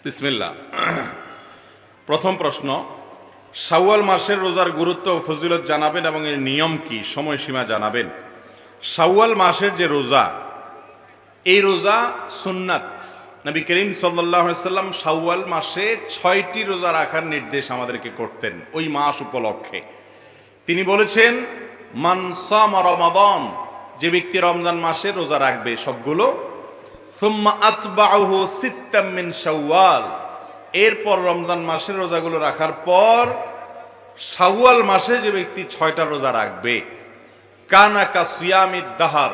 বিসমিল্লাহ। প্রথম প্রশ্ন, শাওয়াল মাসের রোজার গুরুত্ব ও ফজিলত জানাবেন এবং এর নিয়ম কি, সময়সীমা জানাবেন। শাওয়াল মাসের যে রোজা, এই রোজা সুন্নাত। নবী করিম সাল্লাল্লাহু আলাইহি ওয়াসাল্লাম শাওয়াল মাসে 6টি রোজা রাখার নির্দেশ আমাদেরকে করতেন ওই মাস উপলক্ষে। তিনি বলেছেন, মান সামা রমাদান, যে ব্যক্তি রমজান মাসে রোজা রাখবে সবগুলো, সুম্মা আতবাউহু সিত্তাম মিন শাওয়াল, এরপর রমজান মাসের রোজাগুলো রাখার পর শাওয়াল মাসে যে ব্যক্তি 6টা রোজা রাখবে, কানা কা সিয়ামিদ দাহার,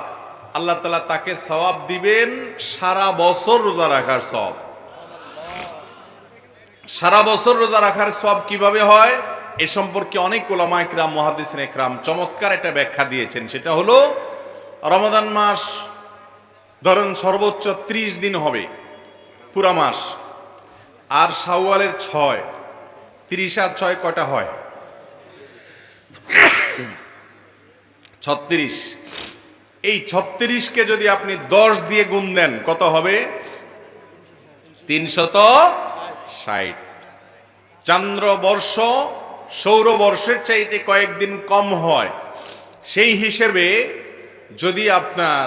আল্লাহ তাআলা তাকে সওয়াব দিবেন সারা বছর রোজা রাখার সওয়াব। সারা বছর রোজা রাখার সওয়াব কিভাবে হয় এ সম্পর্কে অনেক উলামা ইকরাম, মুহাদ্দিসিন ইকরাম চমৎকার একটা ব্যাখ্যা দিয়েছেন। সেটা হলো, রমাদান মাস ধরেন সর্বোচ্চ 30 দিন হবে পুরা মাস, আর শাওয়ালের 6, 30 আর 6 কয়টা হয়? 36। এই 36কে যদি আপনি 10 দিয়ে গুণ দেন কত হবে? 360। চান্দ্রবর্ষ সৌরবর্ষের চাইতে কয়েকদিন কম হয়। সেই হিসেবে যদি আপনার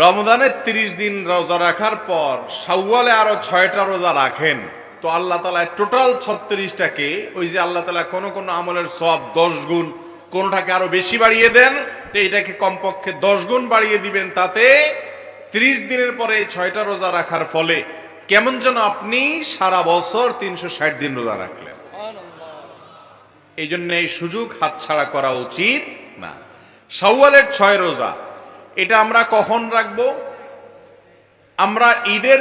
রমজানের 30 দিন রোজা রাখার পর শাওয়ালে আরো 6টা রোজা রাখেন, তো আল্লাহ তাআলা টোটাল 36টাকে, ওই যে আল্লাহ তাআলা কোন কোন আমলের সওয়াব 10 গুণ, কোনটাকে আরো বেশি বাড়িয়ে দেন, তো এটাকে কমপক্ষে 10 গুণ বাড়িয়ে দিবেন। তাতে 30 দিনের পরে 6টা রোজা রাখার ফলে কেমন যেন আপনি সারা বছর 360 দিন রোজা রাখলেন। এই জন্য এই সুযোগ হাতছাড়া করা উচিত না। শাওয়ালের 6 রোজা, এটা আমরা কখন রাখবো? আমরা ঈদের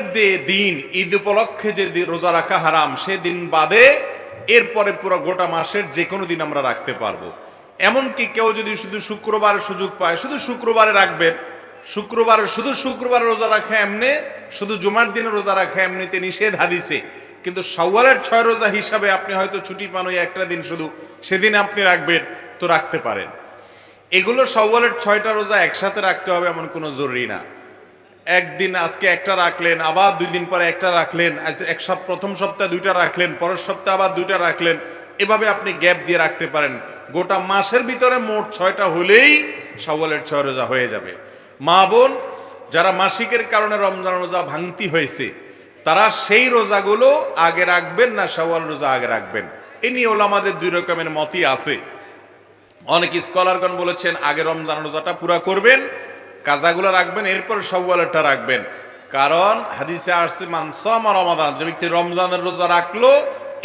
দিন, ঈদ উপলক্ষে যে রোজা রাখা হারাম সেদিন বাদে এরপরে পুরো গোটা মাসের যে কোনো দিন আমরা রাখতে পারবো। এমনকি কেউ যদি শুধু শুক্রবারের সুযোগ পায়, শুধু শুক্রবারে রাখবেন। শুধু শুক্রবারে রোজা রাখা এমনি, শুধু জুমার দিনে রোজা রাখা এমনিতে নিষেধ হাদিসে। কিন্তু শাওয়ালের 6 রোজা হিসাবে আপনি হয়তো ছুটি পান ওই একটা দিন, শুধু সেদিন আপনি রাখবেন, তো রাখতে পারেন। এগুলো শাওয়ালের 6টা রোজা একসাথে রাখতে হবে এমন কোনো জরুরি না। একদিন আজকে একটা রাখলেন, আবার 2 দিন পরে একটা রাখলেন, প্রথম সপ্তাহে 2টা রাখলেন, পরের সপ্তাহে আবার 2টা রাখলেন, এভাবে আপনি গ্যাপ দিয়ে রাখতে পারেন। গোটা মাসের ভিতরে মোট 6টা হলেই শাওয়ালের 6 রোজা হয়ে যাবে। মা বোন যারা মাসিকের কারণে রমজান রোজা ভাঙতি হয়েছে, তারা সেই রোজাগুলো আগে রাখবেন না শাওয়াল রোজা আগে রাখবেন, এ নিয়ে ওলামাদের 2 রকমের মতই আছে। অনেক স্কলারগণ বলেছেন আগে রমজান রোজাটা পুরা করবেন, কাজাগুলো রাখবেন, এরপর শাওয়ালেরটা রাখবেন। কারণ হাদিসে আসছে, মান সামা রমাদান, যে ব্যক্তি রমজানের রোজা রাখলো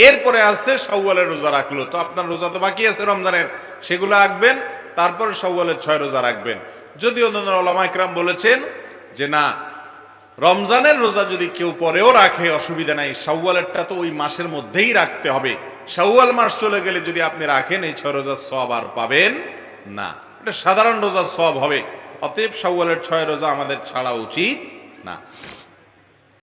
এরপরে আসছে শাওয়ালের রোজা রাখলো, তো আপনার রোজা তো বাকি আছে রমজানের, সেগুলো রাখবেন, তারপরে শাওয়ালের 6 রোজা রাখবেন। যদিও অন্যান্য উলামা ইকরাম বলেছেন যে না, রমজানের রোজা যদি কেউ পরেও রাখে অসুবিধা নাই, শাওয়ালেরটা তো ওই মাসের মধ্যেই রাখতে হবে। শাওয়াল মাস চলে গেলে যদি আপনি রাখেন, এই 6 রোজার সওয়াব আর পাবেন না, এটা সাধারণ রোজার সওয়াব হবে। অতএব শাওয়ালের 6 রোজা আমাদের ছাড়া উচিত না।